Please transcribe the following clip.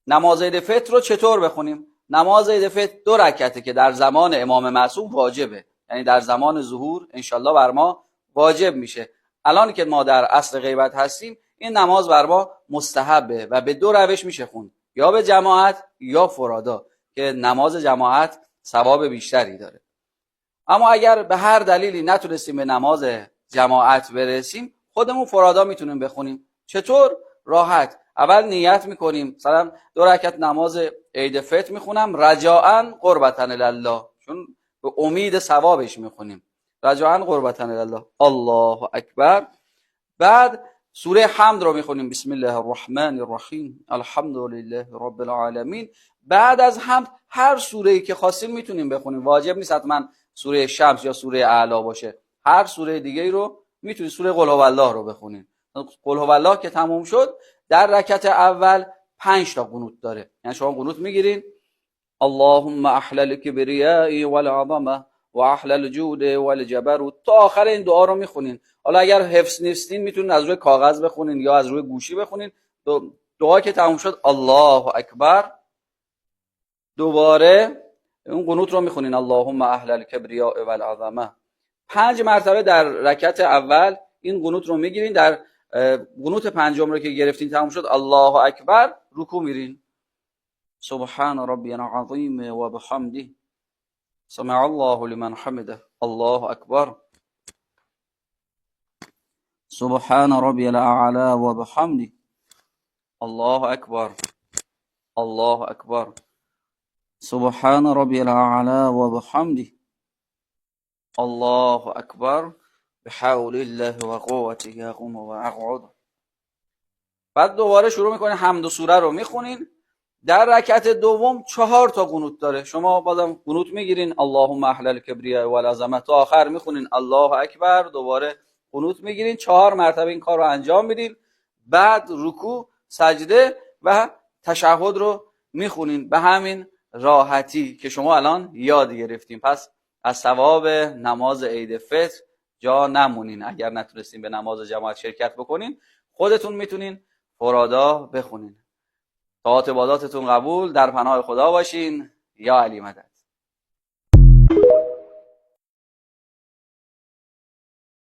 نماز عید فطر رو چطور بخونیم؟ نماز عید فطر 2 رکعته که در زمان امام معصوم واجبه، یعنی در زمان ظهور انشالله بر ما واجب میشه. الان که ما در عصر غیبت هستیم این نماز بر ما مستحبه و به 2 روش میشه خوند، یا به جماعت یا فرادا، که نماز جماعت ثواب بیشتری داره. اما اگر به هر دلیلی نتونستیم به نماز جماعت برسیم، خودمون فرادا میتونیم بخونیم. چطور؟ راحت. اول نیت میکنیم، مثلا 2 رکعت نماز عید فطر میخونم رجاءً قربتاً الله، چون به امید ثوابش میخونیم، رجاءً قربتاً الله، الله اکبر. بعد سوره حمد رو میخونیم، بسم الله الرحمن الرحیم الحمد لله رب العالمین. بعد از حمد هر سوره‌ای که خواستیم میتونیم بخونیم، واجب نیست حتما سوره شمس یا سوره اعلی باشه، هر سوره دیگه‌ای رو میتونید. سوره قل هو الله رو بخونید. قل هو الله که تموم شد در رکعت اول 5 تا قنوت داره، یعنی شما قنوت میگیرین اللهم احلل کبریایی والعظمه و احلل جود والجبروت تا آخر این دعا رو میخونین. حالا اگر حفظ نیستین میتونین از روی کاغذ بخونین یا از روی گوشی بخونین. دعا که تموم شد الله اکبر، دوباره اون قنوت رو میخونین اللهم احلل کبریاء والعظمه 5 مرتبه در رکعت اول. این قنوت رو میگیرین، در قنوت پنجم رو که گرفتین تموم شد الله اکبر، رکوع میرین سبحان ربی العظیم و بحمده سمع الله لمن حمده الله اکبر سبحان ربی الاعلی و بحمده الله اکبر الله اکبر سبحان ربی الاعلی و بحمده الله اکبر بحول الله و قوته یقوم و اقعد. بعد دوباره شروع میکنین حمد و سوره رو میخونین. در رکعت دوم 4 تا قنوت داره، شما بازم قنوت میگیرین اللهم احلل کبریاء والعظمه تا آخر میخونین الله اکبر، دوباره قنوت میگیرین 4 مرتبه این کار رو انجام میدین. بعد رکوع، سجده و تشهد رو میخونین به همین راحتی که شما الان یاد گرفتین. پس از ثواب نماز عید فطر جا نمونین. اگر نتونستین به نماز جماعت شرکت بکنین، خودتون میتونین فرادا بخونین. طاعات عباداتتون قبول، در پناه خدا باشین. یا علی مدد.